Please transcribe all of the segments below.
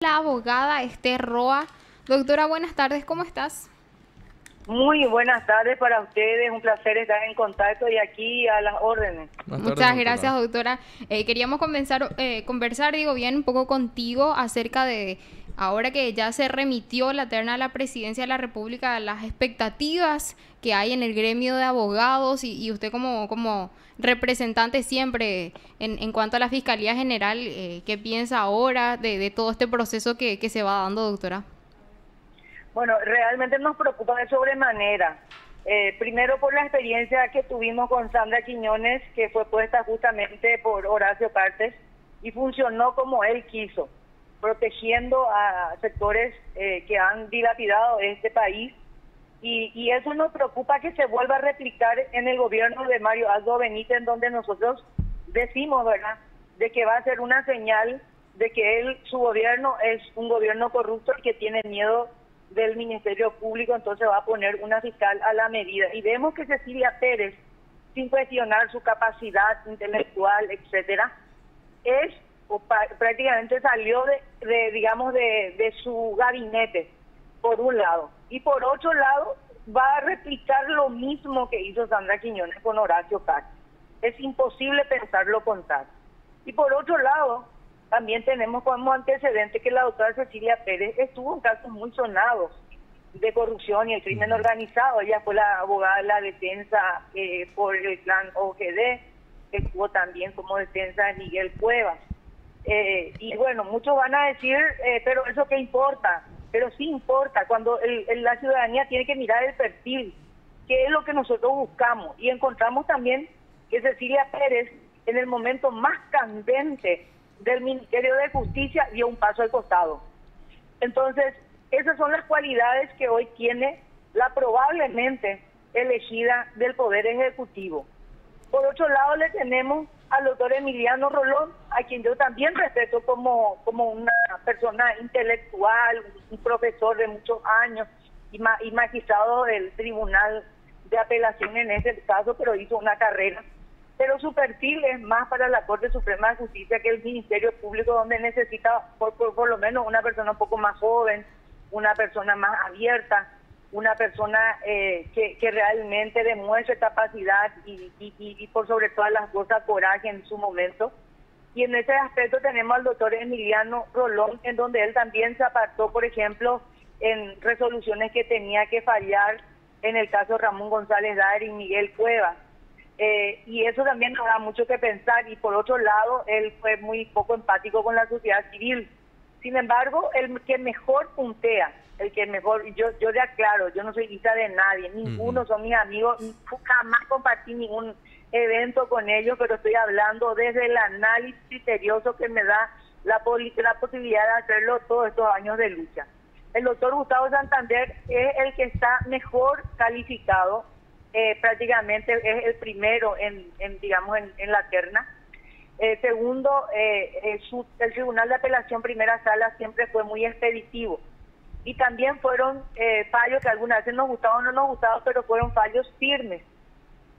la abogada Esther Roa. Doctora, buenas tardes, ¿cómo estás? Muy buenas tardes para ustedes, un placer estar en contacto y aquí a las órdenes. Muchas gracias, doctora. Queríamos conversar, bien, un poco contigo acerca de, ahora que ya se remitió la terna a la presidencia de la República, las expectativas que hay en el gremio de abogados y usted como representante siempre en cuanto a la Fiscalía General, ¿qué piensa ahora de todo este proceso que se va dando, doctora? Bueno, realmente nos preocupa de sobremanera. Primero por la experiencia que tuvimos con Sandra Quiñones, que fue puesta justamente por Horacio Cartes y funcionó como él quiso, protegiendo a sectores que han dilapidado este país. Y eso nos preocupa que se vuelva a replicar en el gobierno de Mario Aldo Benítez, en donde nosotros decimos, ¿verdad?, de que va a ser una señal de que su gobierno es un gobierno corrupto y que tiene miedo del Ministerio Público, entonces va a poner una fiscal a la medida. Y vemos que Cecilia Pérez, sin cuestionar su capacidad intelectual, etcétera, prácticamente salió de su gabinete, por un lado. Y por otro lado, va a replicar lo mismo que hizo Sandra Quiñones con Horacio Cartes. Es imposible pensar lo contrario. Y por otro lado, también tenemos como antecedente que la doctora Cecilia Pérez estuvo en casos muy sonados de corrupción y el crimen organizado. Ella fue la abogada de la defensa por el clan OGD, estuvo también como defensa de Miguel Cuevas. Y bueno, muchos van a decir, pero ¿eso qué importa? Pero sí importa, cuando la ciudadanía tiene que mirar el perfil, que es lo que nosotros buscamos. Y encontramos también que Cecilia Pérez, en el momento más candente del Ministerio de Justicia, dio un paso al costado. Entonces, esas son las cualidades que hoy tiene la probablemente elegida del Poder Ejecutivo. Por otro lado, le tenemos al doctor Emiliano Rolón, a quien yo también respeto como una persona intelectual, un profesor de muchos años y magistrado del Tribunal de Apelación en ese caso, pero hizo una carrera. Pero su perfil es más para la Corte Suprema de Justicia que el Ministerio Público, donde necesita por lo menos una persona un poco más joven, una persona más abierta, una persona que realmente demuestre capacidad y por sobre todas las cosas coraje en su momento. Y en ese aspecto tenemos al doctor Emiliano Rolón, en donde él también se apartó, por ejemplo, en resoluciones que tenía que fallar en el caso Ramón González Daer y Miguel Cuevas. Y eso también nos da mucho que pensar. Y por otro lado, él fue muy poco empático con la sociedad civil. Sin embargo, el que mejor puntea, el que mejor, yo le aclaro, yo no soy hija de nadie, ninguno son mis amigos, jamás compartí ningún evento con ellos, pero estoy hablando desde el análisis criterioso que me da la posibilidad de hacerlo todos estos años de lucha. El doctor Gustavo Santander es el que está mejor calificado, prácticamente es el primero en la terna. Segundo, el Tribunal de Apelación Primera Sala siempre fue muy expeditivo. Y también fueron fallos que algunas veces nos gustaban o no nos gustaban, pero fueron fallos firmes.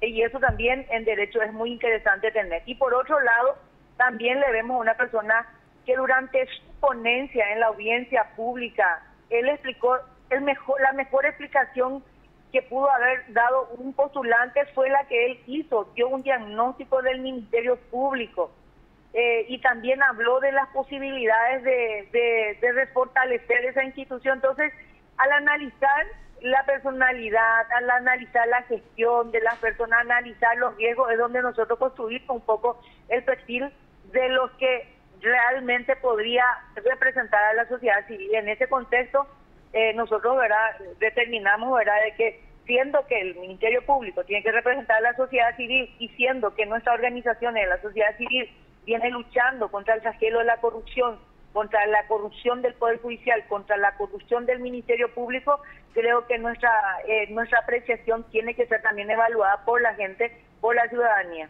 Y eso también en derecho es muy interesante tener. Y por otro lado, también le vemos a una persona que durante su ponencia en la audiencia pública, él explicó la mejor explicación que pudo haber dado un postulante fue la que él hizo, dio un diagnóstico del Ministerio Público y también habló de las posibilidades de refortalecer esa institución. Entonces, al analizar la personalidad, al analizar la gestión de las personas, analizar los riesgos, es donde nosotros construimos un poco el perfil de los que realmente podría representar a la sociedad civil. En ese contexto, nosotros determinamos de que siendo que el Ministerio Público tiene que representar a la sociedad civil y siendo que nuestra organización de la sociedad civil viene luchando contra el flagelo de la corrupción, contra la corrupción del Poder Judicial, contra la corrupción del Ministerio Público, creo que nuestra apreciación tiene que ser también evaluada por la gente, por la ciudadanía.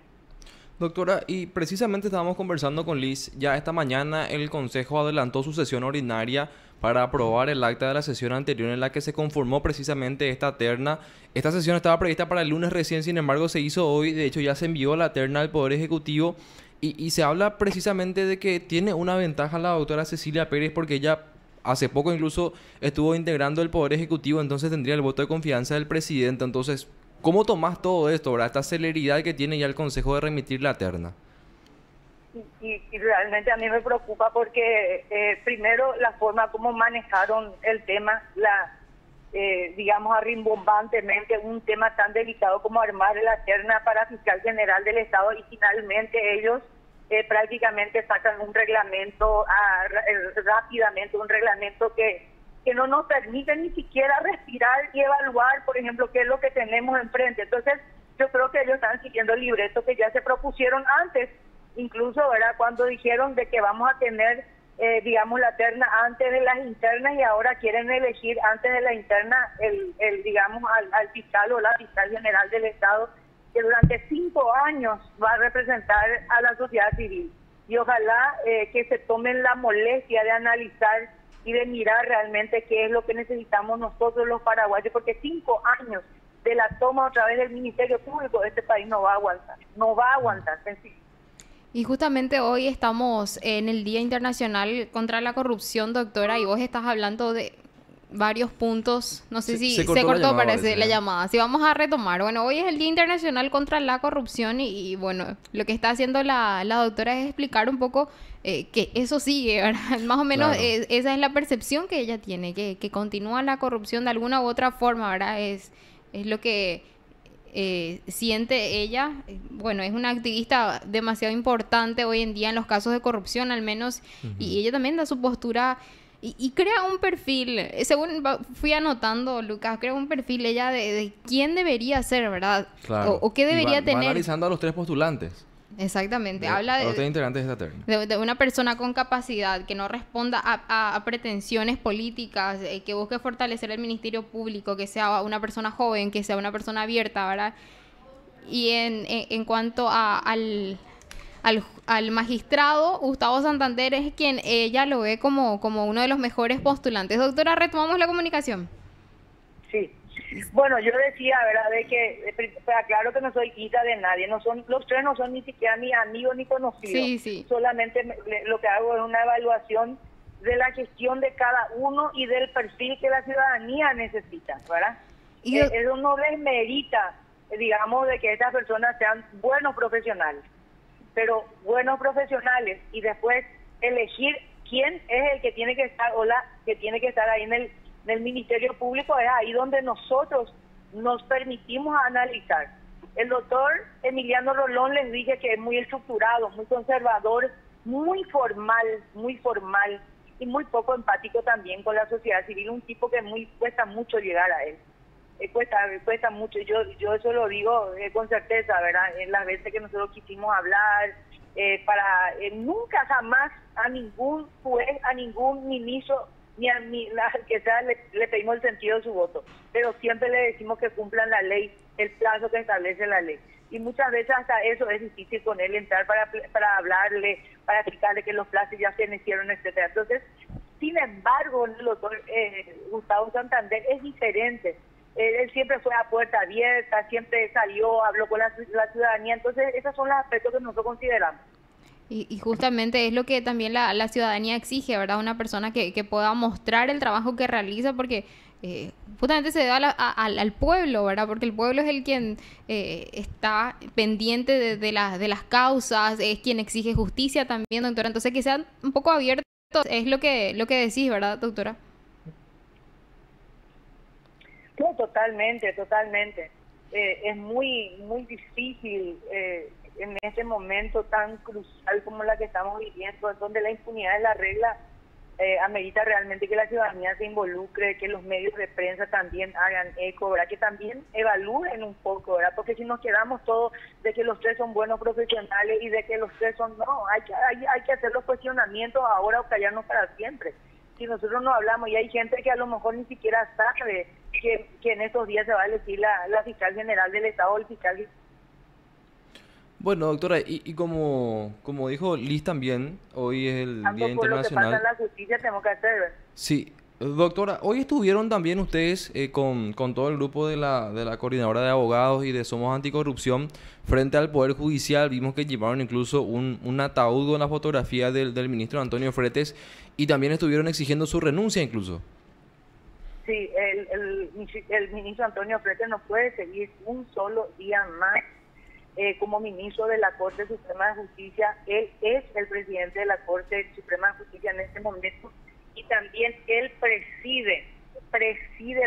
Doctora, y precisamente estábamos conversando con Liz, ya esta mañana el Consejo adelantó su sesión ordinaria para aprobar el acta de la sesión anterior en la que se conformó precisamente esta terna. Esta sesión estaba prevista para el lunes recién, sin embargo se hizo hoy, de hecho ya se envió la terna al Poder Ejecutivo Y se habla precisamente de que tiene una ventaja la doctora Cecilia Pérez porque ella hace poco incluso estuvo integrando el Poder Ejecutivo, entonces tendría el voto de confianza del presidente. Entonces, ¿cómo tomás todo esto, verdad? Esta celeridad que tiene ya el Consejo de remitir la terna. Y realmente a mí me preocupa porque primero la forma como manejaron el tema, digamos arrimbombantemente, un tema tan delicado como armar la terna para fiscal general del Estado, y finalmente ellos prácticamente sacan un reglamento rápidamente, un reglamento que no nos permite ni siquiera respirar y evaluar, por ejemplo, qué es lo que tenemos enfrente. Entonces, yo creo que ellos están siguiendo el libreto que ya se propusieron antes, incluso, ¿verdad?, cuando dijeron de que vamos a tener, digamos, la terna antes de las internas, y ahora quieren elegir antes de la interna digamos, al fiscal o la fiscal general del Estado, que durante 5 años va a representar a la sociedad civil. Y ojalá que se tomen la molestia de analizar y de mirar realmente qué es lo que necesitamos nosotros los paraguayos, porque 5 años de la toma otra vez del Ministerio Público, este país no va a aguantar, sencillo. Y justamente hoy estamos en el Día Internacional contra la Corrupción, doctora, y vos estás hablando de varios puntos. No sé si se cortó, parece, la llamada. Si vamos a retomar. Bueno, hoy es el Día Internacional contra la Corrupción y bueno, lo que está haciendo la doctora es explicar un poco que eso sigue, ¿verdad? Más o menos claro. Esa es la percepción que ella tiene, que continúa la corrupción de alguna u otra forma, ¿verdad? Es lo que siente ella. Bueno, es una activista demasiado importante hoy en día en los casos de corrupción, al menos, y ella también da su postura y crea un perfil, según fui anotando, Lucas, crea un perfil ella de quién debería ser, ¿verdad? Claro. O qué debería tener. Va analizando a los 3 postulantes. Exactamente, habla de los 3 integrantes de esta terna. De una persona con capacidad, que no responda a pretensiones políticas, que busque fortalecer el Ministerio Público, que sea una persona joven, que sea una persona abierta, ¿verdad? Y en cuanto al magistrado, Gustavo Santander es quien ella lo ve como uno de los mejores postulantes. Doctora, retomamos la comunicación. Sí. Bueno, yo decía, ¿verdad?, de que, claro que no soy hija de nadie, los 3 no son ni siquiera ni amigos ni conocidos. Sí, sí. Solamente lo que hago es una evaluación de la gestión de cada uno y del perfil que la ciudadanía necesita, ¿verdad? Y eso no desmerita, digamos, de que estas personas sean buenos profesionales, pero buenos profesionales, y después elegir quién es el que tiene que estar o la que tiene que estar ahí en el Ministerio Público, es ahí donde nosotros nos permitimos analizar. El doctor Emiliano Rolón les dije que es muy estructurado, muy conservador, muy formal y muy poco empático también con la sociedad civil, un tipo que cuesta mucho llegar a él. Cuesta mucho, yo eso lo digo con certeza, ¿verdad? En las veces que nosotros quisimos hablar, nunca jamás a ningún juez, a ningún ministro, ni al que sea le pedimos el sentido de su voto, pero siempre le decimos que cumplan la ley, el plazo que establece la ley. Y muchas veces hasta eso es difícil con él entrar para hablarle, para explicarle que los plazos ya se iniciaron, etcétera. Entonces, sin embargo, el doctor Gustavo Santander es diferente. Él siempre fue a puerta abierta, siempre salió, habló con la ciudadanía. Entonces, esos son los aspectos que nosotros consideramos. Y justamente es lo que también la ciudadanía exige, ¿verdad? Una persona que pueda mostrar el trabajo que realiza, porque justamente se da al pueblo, ¿verdad? Porque el pueblo es el quien está pendiente de las causas, es quien exige justicia también, doctora. Entonces, que sean un poco abiertos es lo que decís, ¿verdad, doctora? No, totalmente. Es muy difícil en este momento tan crucial como la que estamos viviendo, donde la impunidad es la regla. Amerita realmente que la ciudadanía se involucre, que los medios de prensa también hagan eco, ¿verdad? Que también evalúen un poco, ¿verdad? Porque si nos quedamos todos de que los 3 son buenos profesionales y de que los 3 son... No, hay que hacer los cuestionamientos ahora o callarnos para siempre. Si nosotros no hablamos, y hay gente que a lo mejor ni siquiera sabe que en estos días se va a elegir la fiscal general del Estado o el fiscal. Bueno, doctora, y como dijo Liz también, hoy es el Día Internacional. Por lo que pasa en la justicia tenemos que hacer. Sí, Doctora, hoy estuvieron también ustedes con todo el grupo de la Coordinadora de Abogados y de Somos Anticorrupción frente al Poder Judicial. Vimos que llevaron incluso un ataúd con la fotografía del ministro Antonio Fretes y también estuvieron exigiendo su renuncia incluso. Sí, el ministro Antonio Fretes no puede seguir un solo día más como ministro de la Corte Suprema de Justicia. Él es el presidente de la Corte Suprema de Justicia en este momento y también él preside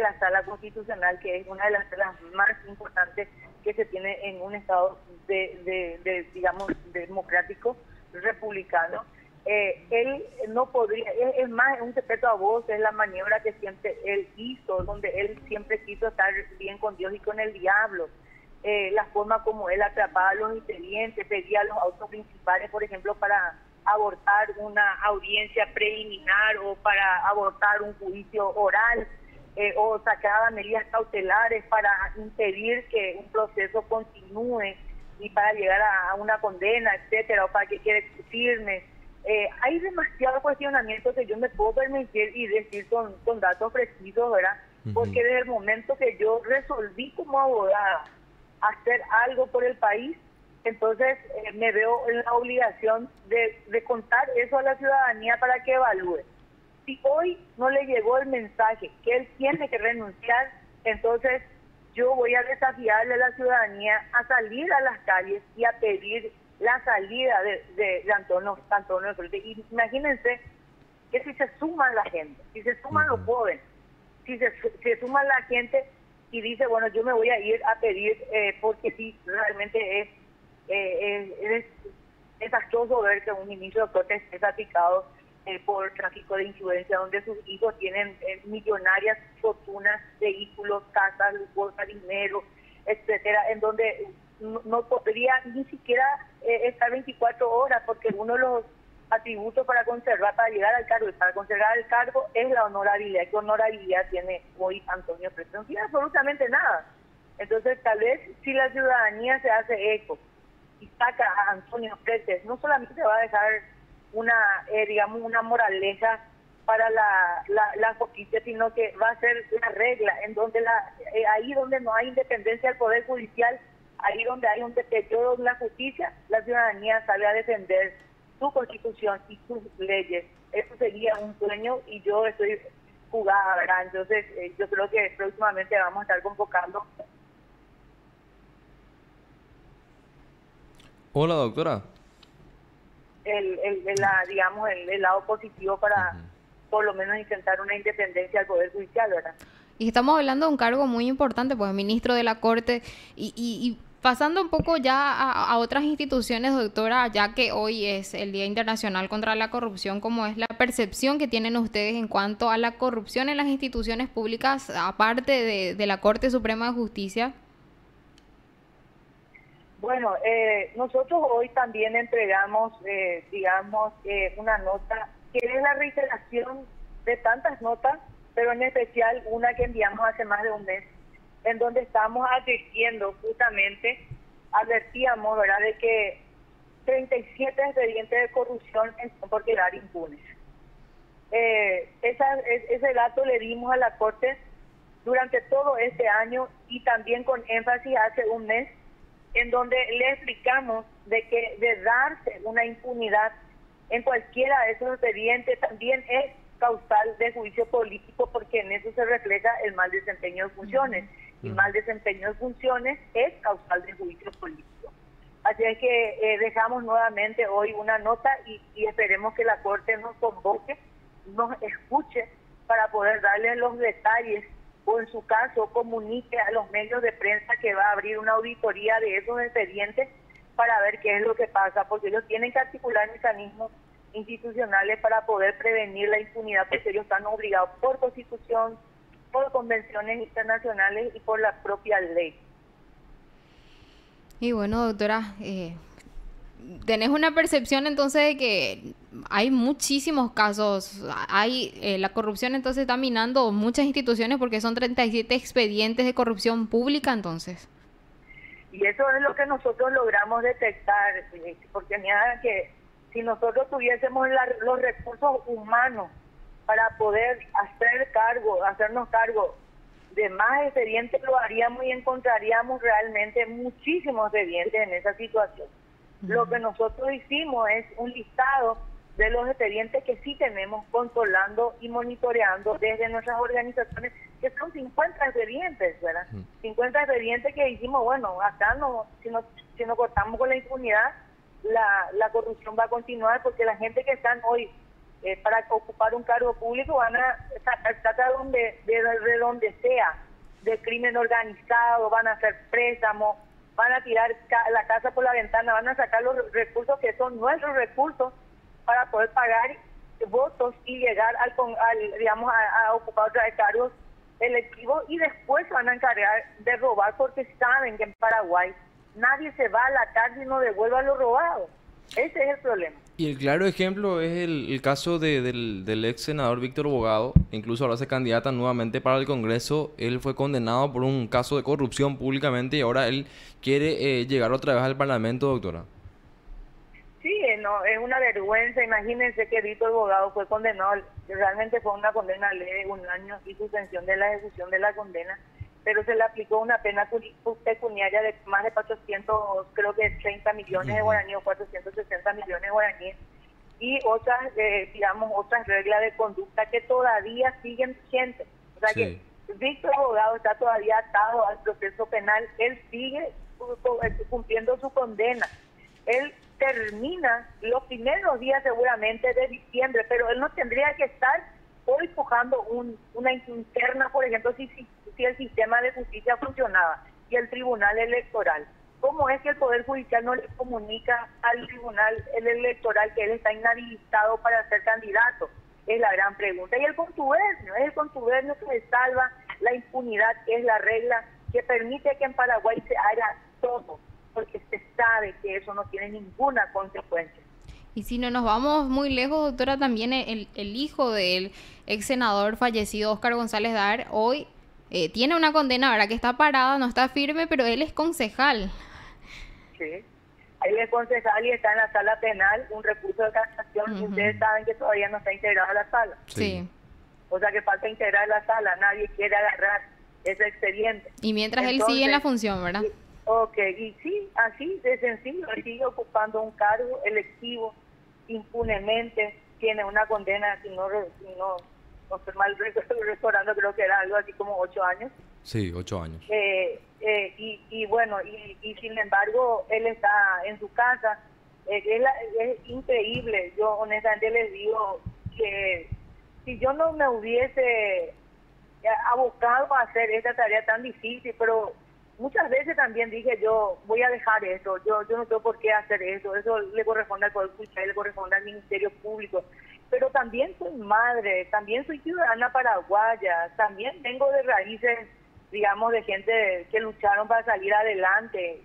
la Sala Constitucional, que es una de las salas más importantes que se tiene en un Estado digamos, democrático, republicano. Él no podría, es más, un secreto a voces, es la maniobra que siempre él hizo, donde él siempre quiso estar bien con Dios y con el diablo. La forma como él atrapaba a los expedientes, pedía los autos principales, por ejemplo, para abortar una audiencia preliminar o para abortar un juicio oral, o sacaba medidas cautelares para impedir que un proceso continúe y para llegar a una condena, etcétera, o para que quede firme. Hay demasiados cuestionamientos que yo me puedo permitir y decir con datos precisos, ¿verdad? Porque desde el momento que yo resolví como abogada hacer algo por el país, entonces me veo en la obligación de contar eso a la ciudadanía para que evalúe. Si hoy no le llegó el mensaje que él tiene que renunciar, entonces yo voy a desafiarle a la ciudadanía a salir a las calles y a pedir la salida de Antonio Fretes. Y imagínense que si se suman la gente, si se suman los jóvenes, si se suma la gente y dice, bueno, yo me voy a ir a pedir, porque sí, realmente es desastroso ver que un ministro de Corte esté salpicado por tráfico de influencia, donde sus hijos tienen millonarias fortunas, vehículos, casas, bolsas, dinero, etcétera, en donde no podría ni siquiera estar 24 horas, porque uno de los atributos para llegar al cargo y para conservar el cargo es la honorabilidad. ¿Qué honorabilidad tiene hoy Antonio Fretes? No tiene absolutamente nada. Entonces, tal vez si la ciudadanía se hace eco y saca a Antonio Fretes, no solamente va a dejar digamos, una moraleja para la justicia, sino que va a ser la regla, en donde ahí donde no hay independencia del Poder Judicial, ahí donde hay un deterioro de la justicia, la ciudadanía sale a defender su constitución y sus leyes. Eso sería un sueño y yo estoy jugada, ¿verdad? Entonces yo creo que próximamente vamos a estar convocando. Hola, doctora. Digamos, el lado positivo para por lo menos intentar una independencia del Poder Judicial, ¿verdad? Y estamos hablando de un cargo muy importante, pues ministro de la Corte, y pasando un poco ya a otras instituciones, doctora, ya que hoy es el Día Internacional contra la Corrupción, ¿cómo es la percepción que tienen ustedes en cuanto a la corrupción en las instituciones públicas, aparte de la Corte Suprema de Justicia? Bueno, nosotros hoy también entregamos, digamos, una nota que es la reiteración de tantas notas, pero en especial una que enviamos hace más de un mes, en donde estamos advirtiendo justamente, advertíamos, ¿verdad?, de que 37 expedientes de corrupción están por quedar impunes. Ese dato le dimos a la Corte durante todo este año y también con énfasis hace un mes, en donde le explicamos de que de darse una impunidad en cualquiera de esos expedientes también es causal de juicio político, porque en eso se refleja el mal desempeño de funciones. Y mal desempeño de funciones es causal de juicio político. Así es que dejamos nuevamente hoy una nota y esperemos que la Corte nos convoque, nos escuche para poder darle los detalles, o en su caso comunique a los medios de prensa que va a abrir una auditoría de esos expedientes para ver qué es lo que pasa, porque ellos tienen que articular mecanismos institucionales para poder prevenir la impunidad, porque ellos están obligados por Constitución, por convenciones internacionales y por la propia ley. Y bueno, doctora, ¿tenés una percepción entonces de que hay muchísimos casos? La corrupción entonces está minando muchas instituciones porque son 37 expedientes de corrupción pública entonces. Y eso es lo que nosotros logramos detectar, porque mira que si nosotros tuviésemos los recursos humanos para poder hacernos cargo de más expedientes, lo haríamos y encontraríamos realmente muchísimos expedientes en esa situación. Lo que nosotros hicimos es un listado de los expedientes que sí tenemos controlando y monitoreando desde nuestras organizaciones, que son 50 expedientes, ¿verdad? 50 expedientes que dijimos, bueno, acá si no cortamos con la impunidad, la corrupción va a continuar, porque la gente que están hoy para ocupar un cargo público van a sacar de donde sea, de crimen organizado, van a hacer préstamos, van a tirar la casa por la ventana, van a sacar los recursos que son nuestros recursos para poder pagar votos y llegar a ocupar otra vez cargos electivos, y después se van a encargar de robar, porque saben que en Paraguay nadie se va a la cárcel y no devuelva lo robado. Ese es el problema. Y el claro ejemplo es el caso del ex senador Víctor Bogado, incluso ahora se candidata nuevamente para el Congreso. Él fue condenado por un caso de corrupción públicamente y ahora él quiere llegar otra vez al Parlamento, doctora. Sí, no, es una vergüenza. Imagínense que Víctor Bogado fue condenado, realmente fue una condena leve, 1 año y suspensión de la ejecución de la condena, pero se le aplicó una pena pecuniaria de más de 400, creo que 30 millones de guaraníes o 460 millones de guaraníes, y otras, otras reglas de conducta que todavía siguen vigentes. O sea que Víctor Bogado está todavía atado al proceso penal, él sigue cumpliendo su condena. Él termina los primeros días seguramente de diciembre, pero él no tendría que estar hoy pujando una interna, por ejemplo, si el sistema de justicia funcionaba y el tribunal electoral. ¿Cómo es que el Poder Judicial no le comunica al tribunal electoral que él está inhabilitado para ser candidato? Es la gran pregunta. Y es el contubernio que le salva la impunidad, que es la regla que permite que en Paraguay se haga todo, porque se sabe que eso no tiene ninguna consecuencia. Y si no nos vamos muy lejos, doctora, también el hijo del ex senador fallecido, Óscar González Dar, hoy tiene una condena, ahora que está parada, no está firme, pero él es concejal. Sí, él es concejal y está en la sala penal, un recurso de casación. Ustedes saben que todavía no está integrado a la sala. Sí. O sea que falta integrar la sala, nadie quiere agarrar ese expediente. Y mientras él sigue en la función, ¿verdad? Y sí, así de sencillo, él sigue ocupando un cargo electivo impunemente, tiene una condena, si no estoy mal recordando, creo que era algo así como 8 años. Sí, 8 años. Y sin embargo, él está en su casa. Es increíble. Yo honestamente les digo que si yo no me hubiese abocado a hacer esta tarea tan difícil, pero muchas veces también dije, yo voy a dejar esto, yo no tengo por qué hacer eso le corresponde al Poder Judicial, le corresponde al Ministerio Público, pero también soy madre, también soy ciudadana paraguaya, también vengo de raíces, digamos, de gente que lucharon para salir adelante,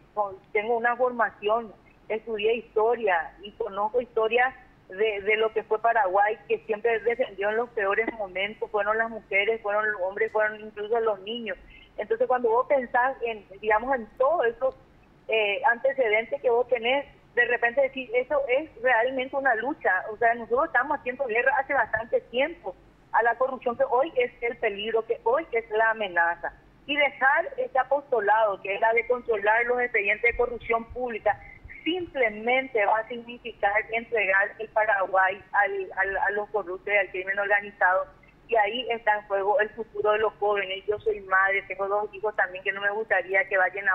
tengo una formación, estudié historia y conozco historias de lo que fue Paraguay, que siempre defendió en los peores momentos, fueron las mujeres, fueron los hombres, fueron incluso los niños. Entonces, cuando vos pensás en todos esos antecedentes que vos tenés, de repente decís, eso es realmente una lucha. O sea, nosotros estamos haciendo guerra hace bastante tiempo a la corrupción, que hoy es el peligro, que hoy es la amenaza. Y dejar ese apostolado, que es la de controlar los expedientes de corrupción pública, simplemente va a significar entregar el Paraguay a los corruptos y al crimen organizado. Y ahí está en juego el futuro de los jóvenes. Yo soy madre, tengo 2 hijos también que no me gustaría que vayan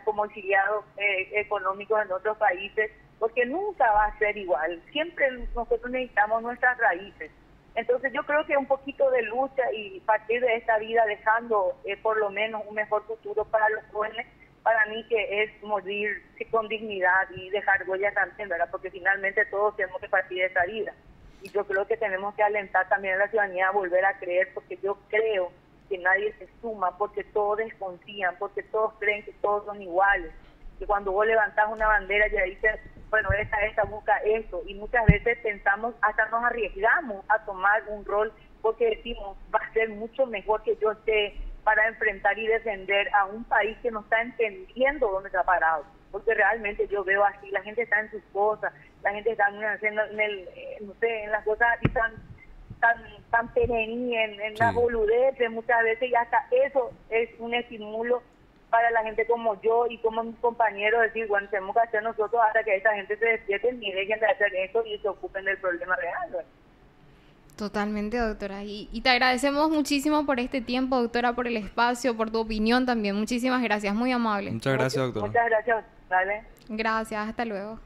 como exiliados económicos en otros países, porque nunca va a ser igual. Siempre nosotros necesitamos nuestras raíces. Entonces yo creo que un poquito de lucha y partir de esta vida dejando por lo menos un mejor futuro para los jóvenes, para mí que es morir con dignidad y dejar huellas también, ¿verdad? Porque finalmente todos tenemos que partir de esta vida. Y yo creo que tenemos que alentar también a la ciudadanía a volver a creer, porque yo creo que nadie se suma, porque todos desconfían, porque todos creen que todos son iguales. Que cuando vos levantás una bandera ya dices, bueno, esta busca esto. Y muchas veces pensamos, hasta nos arriesgamos a tomar un rol, porque decimos, va a ser mucho mejor que yo esté para enfrentar y defender a un país que no está entendiendo dónde está parado. Porque realmente yo veo así, la gente está en sus cosas, la gente está haciendo no sé, en las cosas así tan perení, en las boludeces muchas veces, y hasta eso es un estímulo para la gente como yo y como mis compañeros, decir, bueno, tenemos que hacer nosotros hasta que esta gente se despierte y dejen de hacer esto y se ocupen del problema real, ¿no? Totalmente, doctora. Y te agradecemos muchísimo por este tiempo, doctora, por el espacio, por tu opinión también. Muchísimas gracias, muy amable. Muchas gracias, doctora. Muchas gracias, dale. Gracias, hasta luego.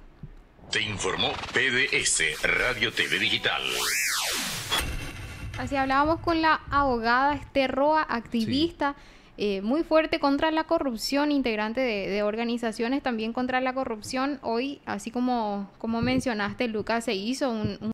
Te informó PDS Radio TV Digital. Así hablábamos con la abogada Esther Roa, activista, muy fuerte contra la corrupción, integrante de organizaciones también contra la corrupción. Hoy, así como mencionaste, Lucas, se hizo un